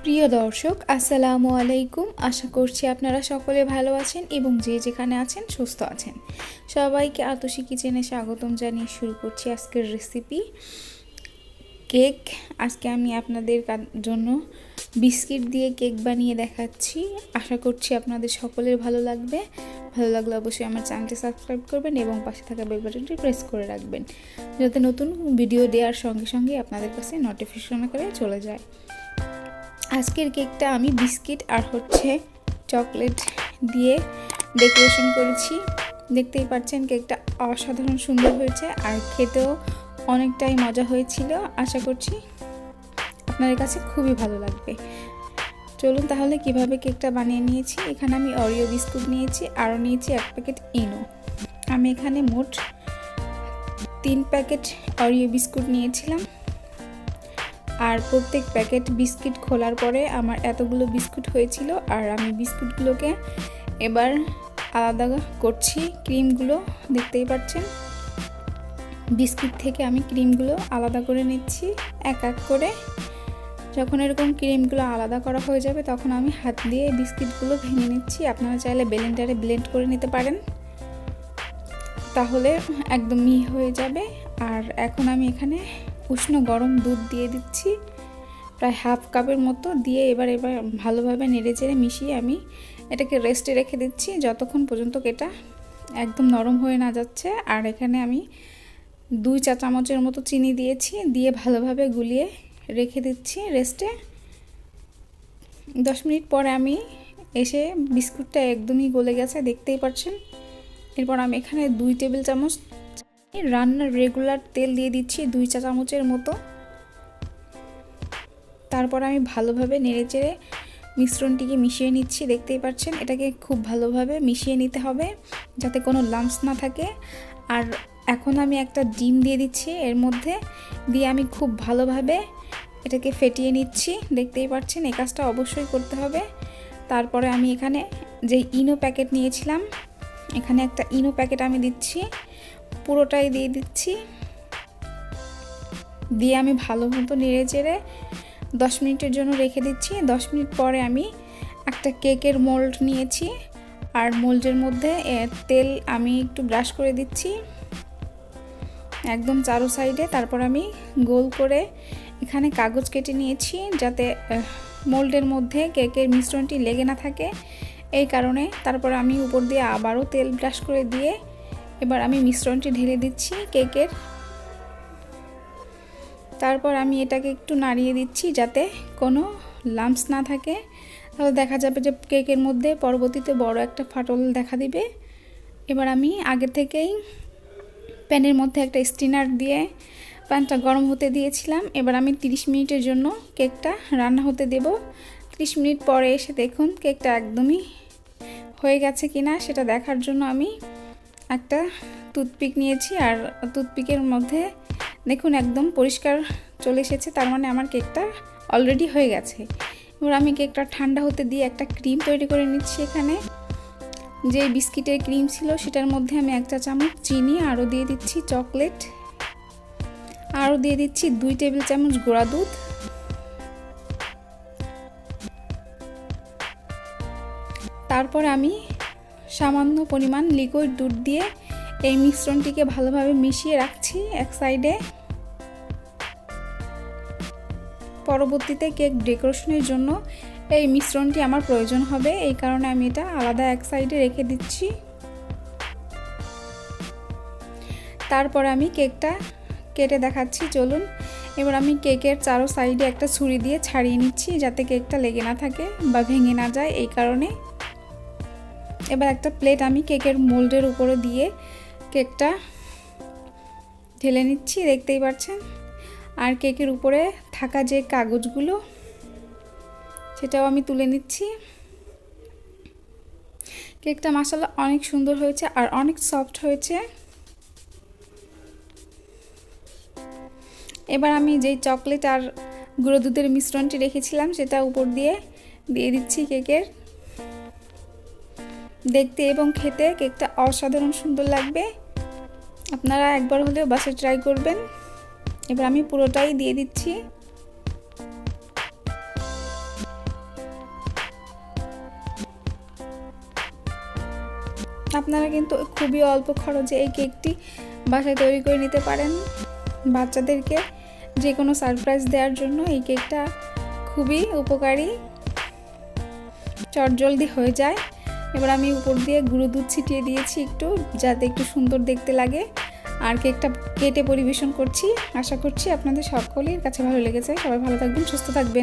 প্রিয় দর্শক, আসসালামু আলাইকুম। আশা করছি আপনারা সকলে ভালো আছেন এবং যে যেখানে আছেন সুস্থ আছেন। সবাইকে আতশী কিচেনে স্বাগতম জানিয়ে শুরু করছি আজকের রেসিপি কেক। আজকে আমি আপনাদের জন্য বিস্কিট দিয়ে কেক বানিয়ে দেখাচ্ছি। আশা করছি আপনাদের সকলের ভালো লাগবে। ভালো লাগলে অবশ্যই আমার চ্যানেলটি সাবস্ক্রাইব করবেন এবং পাশে থাকা বেল বাটনটি প্রেস করে রাখবেন, যাতে নতুন ভিডিও দেওয়ার সঙ্গে সঙ্গে আপনাদের কাছে নোটিফিকেশন করে চলে যায়। আজকের কেকটা আমি বিস্কিট আর চকলেট দিয়ে ডেকোরেশন করেছি। দেখতেই পাচ্ছেন কেকটা অসাধারণ সুন্দর হয়েছে আর খেতেও অনেকটাই মজা হয়েছিল। আশা করছি আপনাদের কাছে খুবই ভালো লাগবে। চলুন তাহলে কিভাবে কেকটা বানিয়ে নিয়েছি। এখানে আমি অরিও বিস্কুট নিয়েছি, আরও নিয়েছি 1 প্যাকেট ইনো। আমি এখানে মোট 3 প্যাকেট অরিও বিস্কুট নিয়েছিলাম। আর প্রত্যেক প্যাকেট বিস্কিট খোলার পরে আমার এতগুলো বিস্কুট হয়েছিল। আর আমি বিস্কুটগুলোকে এবার আলাদা করছি। ক্রিমগুলো দেখতেই পাচ্ছেন, বিস্কুট থেকে আমি ক্রিমগুলো আলাদা করে নিচ্ছি এক এক করে। যখন এরকম ক্রিমগুলো আলাদা করা হয়ে যাবে তখন আমি হাত দিয়ে বিস্কিটগুলো ভেঙে নিচ্ছি। আপনারা চাইলে ব্লেন্ডারে ব্লেন্ড করে নিতে পারেন, তাহলে একদম মিহি হয়ে যাবে। আর এখন আমি এখানে উষ্ণ গরম দুধ দিয়ে দিচ্ছি, প্রায় হাফ কাপের মতো দিয়ে এবার ভালোভাবে নেড়েচেড়ে মিশিয়ে আমি এটাকে রেস্টে রেখে দিচ্ছি যতক্ষণ পর্যন্ত এটা একদম নরম হয়ে না যাচ্ছে। আর এখানে আমি 2 চা চামচের মতো চিনি দিয়েছি, দিয়ে ভালোভাবে গুলিয়ে রেখে দিচ্ছি রেস্টে। 10 মিনিট পরে আমি এসে বিস্কুটটা একদমই গলে গেছে, দেখতেই পাচ্ছেন। এরপর আমি এখানে 2 টেবিল চামচ রান্নার রেগুলার তেল দিয়ে দিচ্ছি, 2 চা চামচের মতো। তারপর আমি ভালোভাবে নেড়েচেড়ে মিশ্রণটিকে মিশিয়ে নিচ্ছি। দেখতেই পাচ্ছেন, এটাকে খুব ভালোভাবে মিশিয়ে নিতে হবে যাতে কোনো লাম্পস না থাকে। আর এখন আমি একটা ডিম দিয়ে দিচ্ছি এর মধ্যে, দিয়ে আমি খুব ভালোভাবে এটাকে ফেটিয়ে নিচ্ছি। দেখতেই পাচ্ছেন, এই কাজটা অবশ্যই করতে হবে। তারপরে আমি এখানে যে ইনো প্যাকেট নিয়েছিলাম, এখানে একটা ইনো প্যাকেট আমি দিচ্ছি, পুরোটাই দিয়ে দিচ্ছি। দিয়ে আমি ভালো মতো নেড়ে চেড়ে 10 মিনিটের জন্য রেখে দিচ্ছি। 10 মিনিট পরে আমি একটা কেকের মোল্ড নিয়েছি, আর মোল্ডের মধ্যে তেল আমি একটু ব্রাশ করে দিচ্ছি একদম চারো সাইডে। তারপর আমি গোল করে এখানে কাগজ কেটে নিয়েছি যাতে মোল্ডের মধ্যে কেকের মিশ্রণটি লেগে না থাকে, এই কারণে। তারপর আমি উপর দিয়ে আবারও তেল ব্রাশ করে দিয়ে এবার আমি মিশ্রণটি ঢেলে দিচ্ছি কেকের। তারপর আমি এটাকে একটু নাড়িয়ে দিচ্ছি যাতে কোনো লাম্পস না থাকে, তাহলে দেখা যাবে যে কেকের মধ্যে পরবর্তীতে বড় একটা ফাটল দেখা দিবে। এবার আমি আগে থেকেই প্যানের মধ্যে একটা স্টিনার দিয়ে প্যানটা গরম হতে দিয়েছিলাম। এবার আমি 30 মিনিটের জন্য কেকটা রান্না হতে দেব। 30 মিনিট পরে এসে দেখুন কেকটা একদমই হয়ে গেছে কিনা সেটা দেখার জন্য আমি একটা টুথপিক নিয়েছি, আর টুথপিকের মধ্যে দেখুন একদম পরিষ্কার চলে এসেছে, তার মানে আমার কেকটা অলরেডি হয়ে গেছে। এবার আমি কেকটা ঠান্ডা হতে দিয়ে একটা ক্রিম তৈরি করে নিচ্ছি। এখানে যে বিস্কিটের ক্রিম ছিল সেটার মধ্যে আমি 1 চা চামচ চিনি, আরও দিয়ে দিচ্ছি চকলেট, আরও দিয়ে দিচ্ছি 2 টেবিল চামচ গুঁড়া দুধ। তারপর আমি সামান্য পরিমাণ লিকুইড দুধ দিয়ে এই মিশ্রণটিকে ভালোভাবে মিশিয়ে রাখছি এক সাইডে। পরবর্তীতে কেক ডেকোরেশনের জন্য এই মিশ্রণটি আমার প্রয়োজন হবে, এই কারণে আমি এটা আলাদা এক সাইডে রেখে দিচ্ছি। তারপর আমি কেকটা কেটে দেখাচ্ছি, চলুন। এবার আমি কেকের চারো সাইডে একটা ছুরি দিয়ে ছাড়িয়ে নিচ্ছি যাতে কেকটা লেগে না থাকে বা ভেঙে না যায়, এই কারণে। এবার একটা প্লেট আমি কেকের মোল্ডের উপরে দিয়ে কেকটা ঢেলে নিচ্ছি, দেখতেই পাচ্ছেন। আর কেকের উপরে থাকা যে কাগজগুলো সেটাও আমি তুলে নিচ্ছি। কেকটা মাশাআল্লাহ অনেক সুন্দর হয়েছে আর অনেক সফট হয়েছে। এবার আমি যেই চকলেট আর গুঁড়ো দুধের মিশ্রণটি রেখেছিলাম সেটা উপর দিয়ে দিচ্ছি কেকের। দেখতে এবং খেতে কেকটা অসাধারণ সুন্দর লাগবে, আপনারা একবার হলেও বাসায় ট্রাই করবেন। এবার আমি পুরোটাই দিয়ে দিচ্ছি। আপনারা কিন্তু খুবই অল্প খরচে এই কেকটি বাসায় তৈরি করে নিতে পারেন। বাচ্চাদেরকে যে কোনো সারপ্রাইজ দেওয়ার জন্য এই কেকটা খুবই উপকারী, চটজলদি হয়ে যায়। এবার আমি উপর দিয়ে গুঁড়ো দুধ ছিটিয়ে দিয়েছি একটু, যাতে একটু সুন্দর দেখতে লাগে। আর কেকটা কেটে পরিবেশন করছি। আশা করছি আপনাদের সকলের কাছে ভালো লেগেছে। সবাই ভালো থাকবেন, সুস্থ থাকবেন।